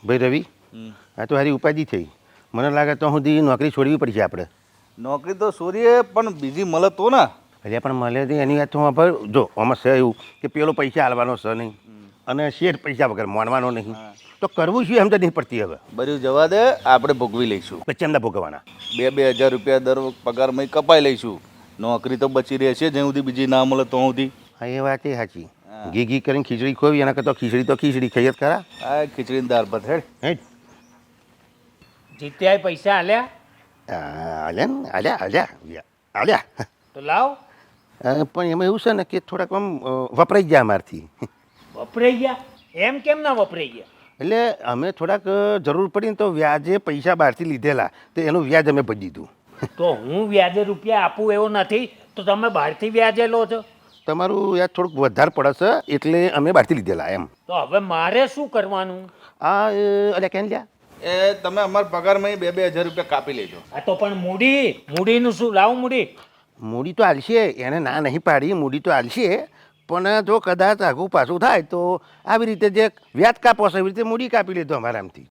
ભાઈ રવિ, આ તો હારી ઉપાધિ થઈ. મને લાગે તો સુધી નોકરી છોડવી પડશે આપણે. નોકરી તો છોડીએ પણ બીજી મળે તો ને. એટલે પણ મળે તો એની વાત તો હું જો આમાં છે એવું કે પેલો પૈસા હાલવાનો છે નહીં અને શેઠ પૈસા વગર માનવાનો નહીં, તો કરવું શું એમ તો નહીં પડતી. હવે બધું જવા દે, આપણે ભોગવી લઈશું. પછી એમના ભોગવવાના 2,000 રૂપિયા દર પગારમાં કપાઈ લઈશું. નોકરી તો બચી રહેશે જ્યાં સુધી બીજી ના મળે તો સુધી. હા, એ વાત એ સાચી. ઘી ઘી કરીને ખીચડી ખોવી એના કરતાં ખીચડી તો ખીચડી ખાઈ જ ખરા. આ ખીચડીની દાળ ભાત હેડ. હેડ જીત્યા પૈસા આલ્યા આલ્યા ને આલ્યા આલ્યા આલ્યા. તો લાવ. પણ એમાં એવું છે ને કે થોડાક આમ વપરાઈ ગયા અમારથી. વપરાઈ ગયા? એમ કેમ ના વપરાઈ ગયા? એટલે અમે થોડાક જરૂર પડી ને તો વ્યાજે પૈસા બહારથી લીધેલા, તો એનું વ્યાજ અમે ભરી દીધું. તો હું વ્યાજે રૂપિયા આપું એવો નથી, તો તમે બહારથી વ્યાજે લો છો. તમારું વ્યાજ થોડુંક વધારે પડે છે એટલે અમે બહારથી લીધેલા એમ. તો હવે મારે શું કરવાનું? અલ્યા કેમ લ્યા? એ તમે અમારા પગારમાં 2,000 રૂપિયા કાપી લેજો. આ તો પણ મૂડીનું શું? લાવ મૂડી. મૂડી તો હાલશે, એને ના નહીં પાડી, મૂડી તો હાલશે. પણ જો કદાચ આઘું પાછું થાય તો આવી રીતે જે વ્યાજ કાપો છે એવી રીતે મૂડી કાપી લીધો અમારા આમથી.